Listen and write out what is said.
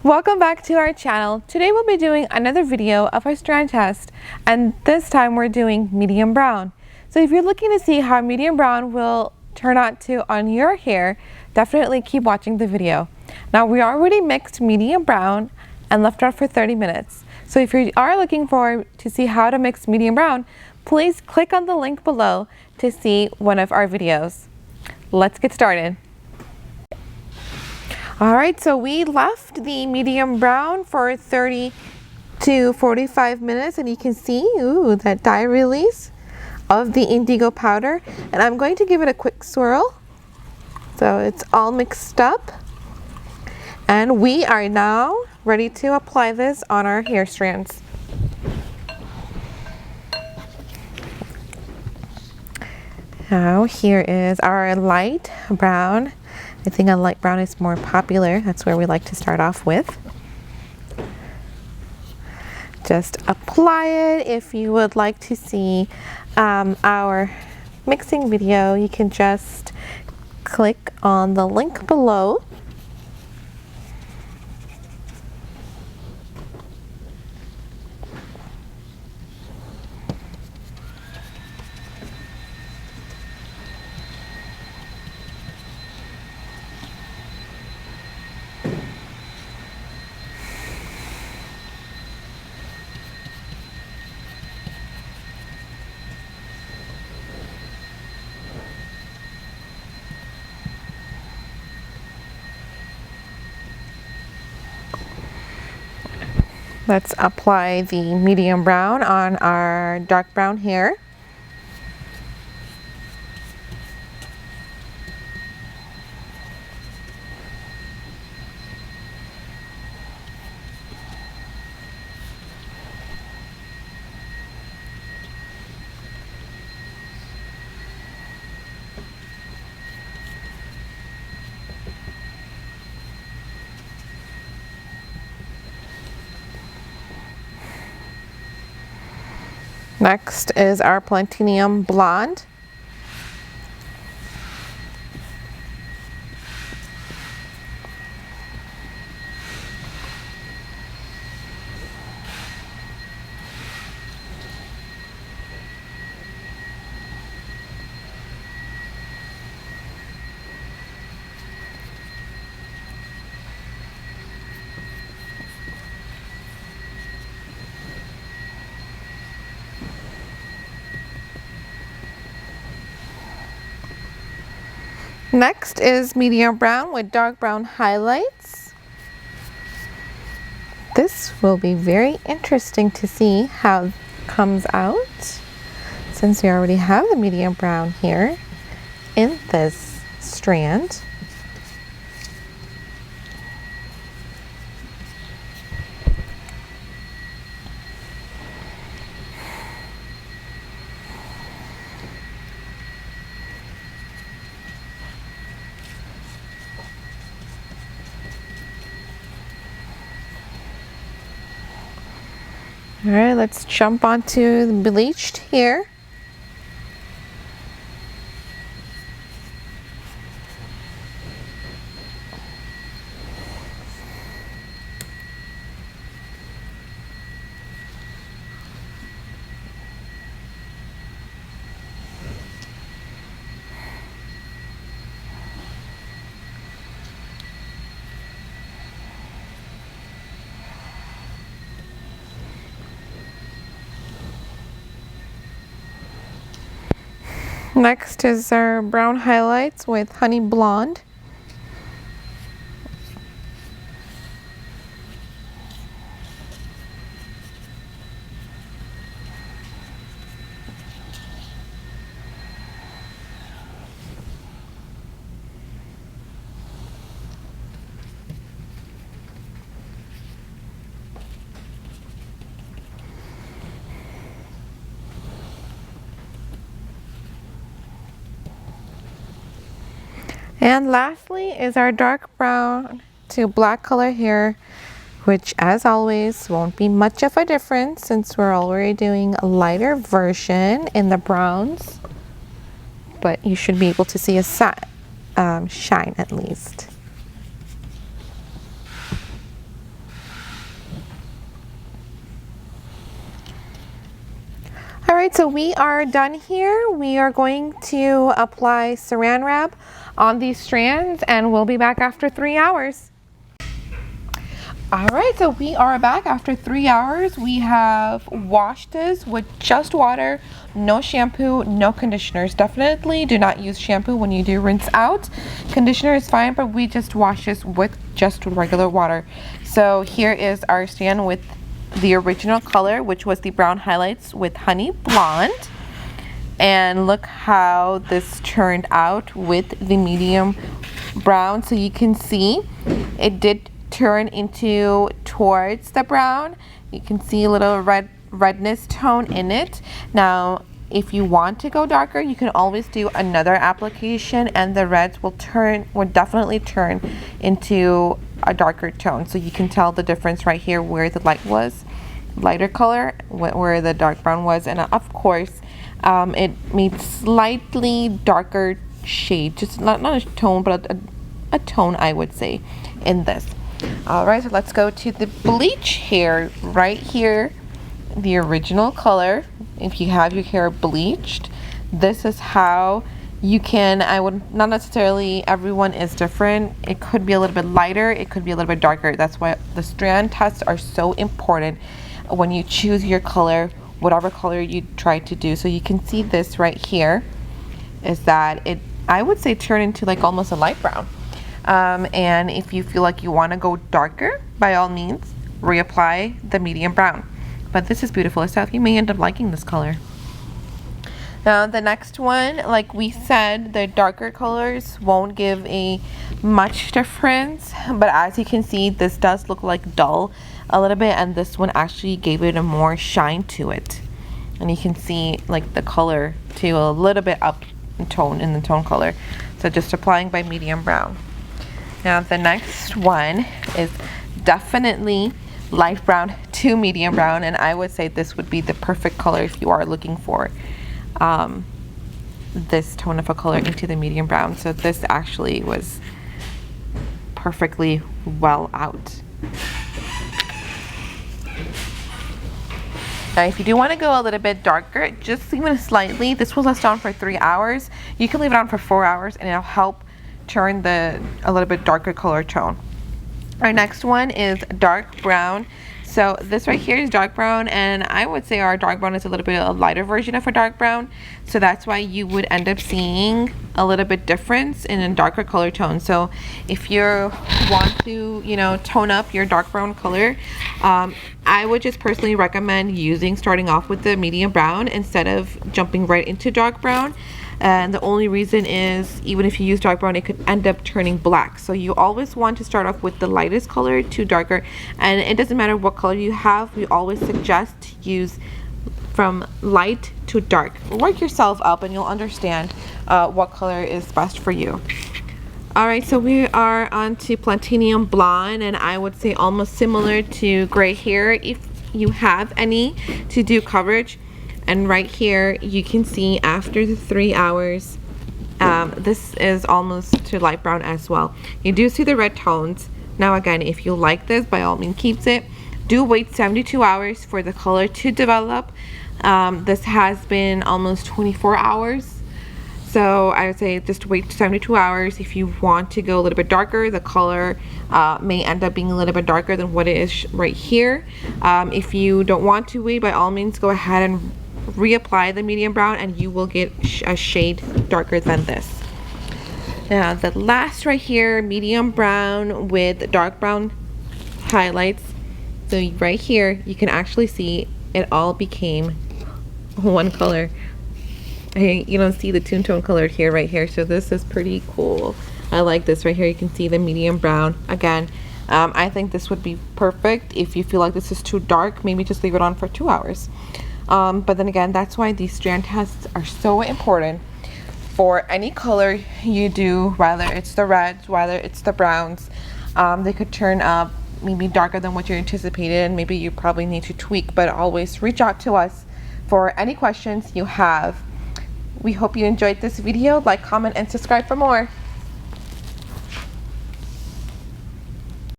Welcome back to our channel. Today we'll be doing another video of our strand test, and this time we're doing medium brown. So if you're looking to see how medium brown will turn out to on your hair, definitely keep watching the video. Now we already mixed medium brown and left it for 30 minutes. So if you are looking to see how to mix medium brown, please click on the link below to see one of our videos. Let's get started. Alright, so we left the medium brown for 30 to 45 minutes, and you can see that dye release of the indigo powder. And I'm going to give it a quick swirl so it's all mixed up. And we are now ready to apply this on our hair strands. Now here is our light brown. I think a light brown is more popular. That's where we like to start off with. Just apply it. If you would like to see our mixing video, you can just click on the link below. Let's apply the medium brown on our dark brown hair. Next is our platinum blonde. Next is medium brown with dark brown highlights. This will be very interesting to see how it comes out, since we already have the medium brown here in this strand. All right, let's jump onto the bleached hair. Next is our brown highlights with honey blonde. And lastly is our dark brown to black color hair, which as always won't be much of a difference since we're already doing a lighter version in the browns, but you should be able to see a shine at least. Alright, so we are done here. We are going to apply saran wrap on these strands and we'll be back after 3 hours. Alright, so we are back after 3 hours. We have washed this with just water, no shampoo, no conditioners. Definitely do not use shampoo when you do rinse out. Conditioner is fine, but we just wash this with just regular water. So here is our strand with the original color, which was the brown highlights with honey blonde. And look how this turned out with the medium brown. So you can see it did turn into towards the brown. You can see a little redness tone in it. Now if you want to go darker, you can always do another application and the reds will definitely turn into a darker tone. So you can tell the difference right here where the lighter color, where the dark brown was, and of course it made slightly darker shade, just not a tone, but a tone, I would say, in this. Alright, so let's go to the bleach here. Right here, the original color. If you have your hair bleached, this is how you can, I would not necessarily, everyone is different. It could be a little bit lighter, it could be a little bit darker. That's why the strand tests are so important when you choose your color, whatever color you try to do. So you can see this right here is that it, I would say, turn into like almost a light brown. And if you feel like you want to go darker, by all means reapply the medium brown. But this is beautiful stuff. You may end up liking this color. Now the next one, like we said, the darker colors won't give a much difference, but as you can see, this does look like dull a little bit, and this one actually gave it a more shine to it. And you can see like the color too, a little bit up in tone, in the tone color. So just applying by medium brown. Now the next one is definitely light brown to medium brown, and I would say this would be the perfect color if you are looking for this tone of a color into the medium brown. So this actually was perfectly well out. Now if you do want to go a little bit darker, just even slightly, this will last on for 3 hours. You can leave it on for 4 hours and it'll help turn a little bit darker color tone. Our next one is dark brown. So this right here is dark brown, and I would say our dark brown is a little bit a lighter version of a dark brown. So that's why you would end up seeing a little bit difference in a darker color tone. So if you want to, you know, tone up your dark brown color, I would just personally recommend starting off with the medium brown instead of jumping right into dark brown. And the only reason is, even if you use dark brown, it could end up turning black. So you always want to start off with the lightest color to darker, and it doesn't matter what color you have. We always suggest to use from light to dark. Work yourself up and you'll understand what color is best for you. Alright, so we are on to platinum blonde, and I would say almost similar to gray hair if you have any to do coverage. And right here you can see after the 3 hours, this is almost to light brown as well. You do see the red tones. Now again, if you like this, by all means keep it. Do wait 72 hours for the color to develop. This has been almost 24 hours. So I would say just wait 72 hours. If you want to go a little bit darker, the color may end up being a little bit darker than what it is right here. If you don't want to wait, by all means go ahead and reapply the medium brown and you will get a shade darker than this. Now the last right here, medium brown with dark brown highlights. So right here you can actually see it all became one color. You don't see the two tone color here, right here. So this is pretty cool. I like this right here. You can see the medium brown again. I think this would be perfect if you feel like this is too dark. Maybe just leave it on for 2 hours. But then again, that's why these strand tests are so important for any color you do, whether it's the reds, whether it's the browns. They could turn up maybe darker than what you anticipated, and maybe you probably need to tweak, but always reach out to us for any questions you have. We hope you enjoyed this video. Like, comment, and subscribe for more.